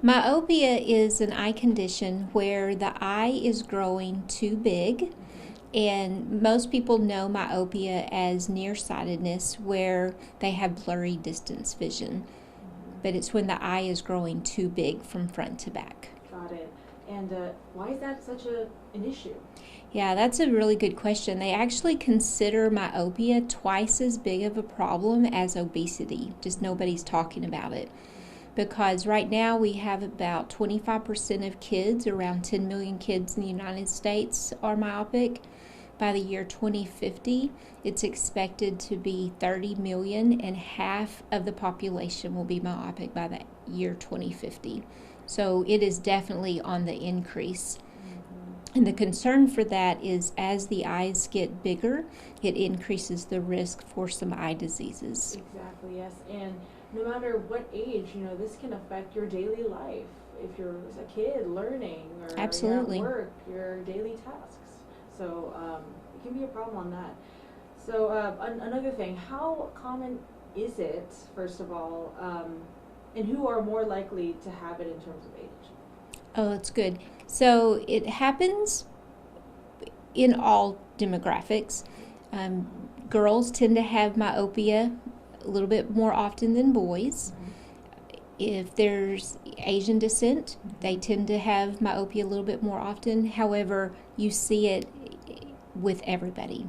Myopia is an eye condition where the eye is growing too big, and most people know myopia as nearsightedness, where they have blurry distance vision. But it's when the eye is growing too big from front to back. Got it. And why is that such an issue? Yeah, that's a really good question. They actually consider myopia twice as big of a problem as obesity, just nobody's talking about it. Because right now we have about 25% of kids, around 10 million kids in the United States, are myopic. By the year 2050, it's expected to be 30 million, and half of the population will be myopic by the year 2050. So it is definitely on the increase. And the concern for that is as the eyes get bigger, it increases the risk for some eye diseases. Exactly, yes. And no matter what age, this can affect your daily life. If you're a kid learning or Absolutely. You're at work, your daily tasks. So it can be a problem on that. So another thing, how common is it, first of all, and who are more likely to have it in terms of age? Oh, that's good. So it happens in all demographics. Girls tend to have myopia a little bit more often than boys. If there's Asian descent, they tend to have myopia a little bit more often. However, you see it with everybody.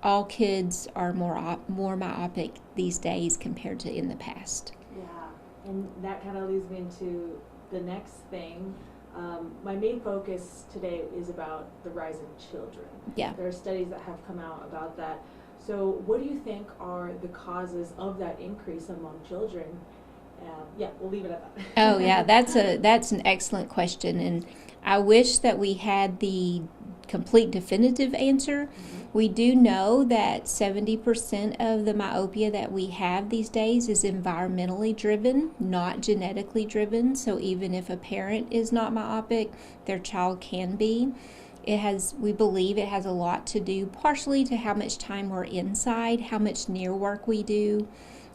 All kids are more myopic these days compared to in the past. Yeah, and that kind of leads me into the next thing. My main focus today is about the rise in children. Yeah. There are studies that have come out about that. So what do you think are the causes of that increase among children? Yeah, we'll leave it at that. Oh yeah, that's an excellent question, and I wish that we had the complete definitive answer. We do know that 70% of the myopia that we have these days is environmentally driven, not genetically driven. So even if a parent is not myopic, their child can be. We believe it has a lot to do partially to how much time we're inside, how much near work we do.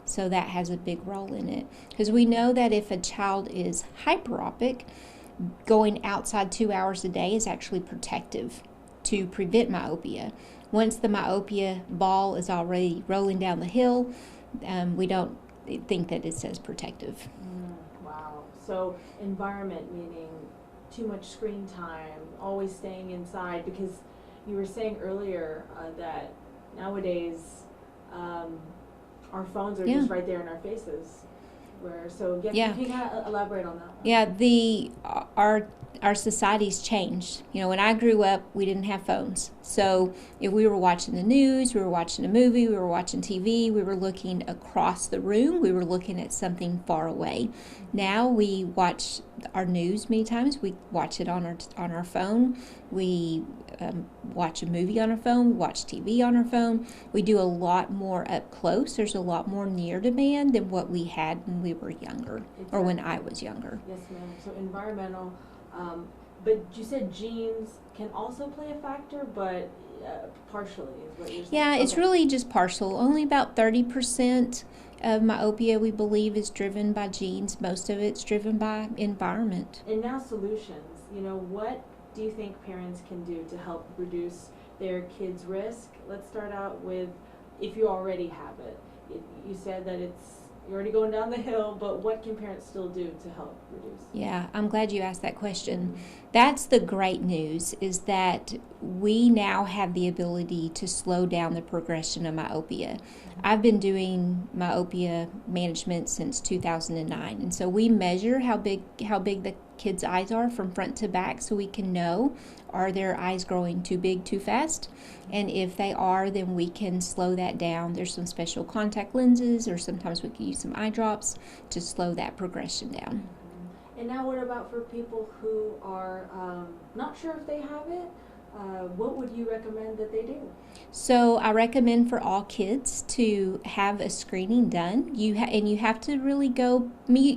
So that has a big role in it. Because we know that if a child is hyperopic, going outside 2 hours a day is actually protective to prevent myopia. Once the myopia ball is already rolling down the hill, we don't think that it's as protective. Wow. So environment meaning too much screen time, always staying inside, because you were saying earlier that nowadays our phones are just right there in our faces. Can you kind of elaborate on that one? Yeah, our society's changed. When I grew up, we didn't have phones. So if we were watching the news, we were watching a movie, we were watching TV, we were looking across the room, we were looking at something far away. Now we watch our news many times. We watch it on our phone. We watch a movie on our phone. We watch TV on our phone. We do a lot more up close. There's a lot more near demand than what we had when we were younger, exactly. Or when I was younger. Yes, ma'am. So environmental, but you said genes can also play a factor, but partially is what you're saying. Yeah, it's really just partial. Only about 30% of myopia, we believe, is driven by genes. Most of it's driven by environment. And now solutions. What do you think parents can do to help reduce their kids' risk? Let's start out with if you already have it. You said that you're already going down the hill, but what can parents still do to help reduce? Yeah, I'm glad you asked that question. That's the great news, is that we now have the ability to slow down the progression of myopia. I've been doing myopia management since 2009, and so we measure how big the kids' eyes are from front to back, so we can know, are their eyes growing too big too fast? And if they are, then we can slow that down. There's some special contact lenses, or sometimes we can use some eye drops to slow that progression down. And now what about for people who are not sure if they have it? What would you recommend that they do? So I recommend for all kids to have a screening done. You have to really go.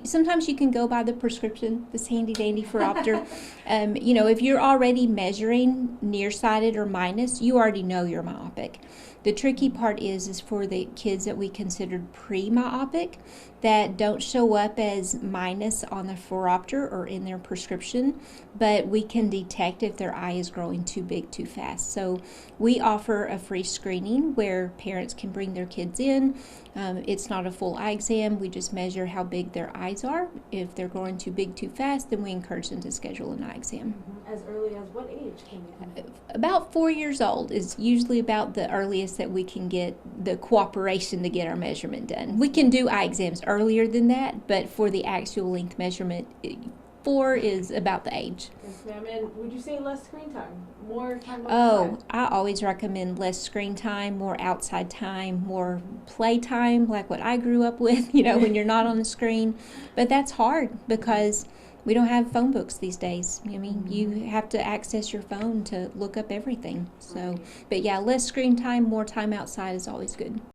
Sometimes you can go by the prescription, this handy dandy for Opter. If you're already measuring nearsighted or minus, you already know you're myopic. The tricky part is for the kids that we considered pre-myopic. that don't show up as minus on the phoropter or in their prescription, but we can detect if their eye is growing too big too fast. So we offer a free screening where parents can bring their kids in. It's not a full eye exam. We just measure how big their eyes are. If they're growing too big too fast, then we encourage them to schedule an eye exam. As early as what age can you come in? About 4 years old is usually about the earliest that we can get the cooperation to get our measurement done. We can do eye exams earlier than that, but for the actual length measurement, 4 is about the age. Yes, ma'am. And would you say less screen time? More time outside? I always recommend less screen time, more outside time, more play time, like what I grew up with, when you're not on the screen. But that's hard because we don't have phone books these days. I mean, you have to access your phone to look up everything. So, but yeah, less screen time, more time outside is always good.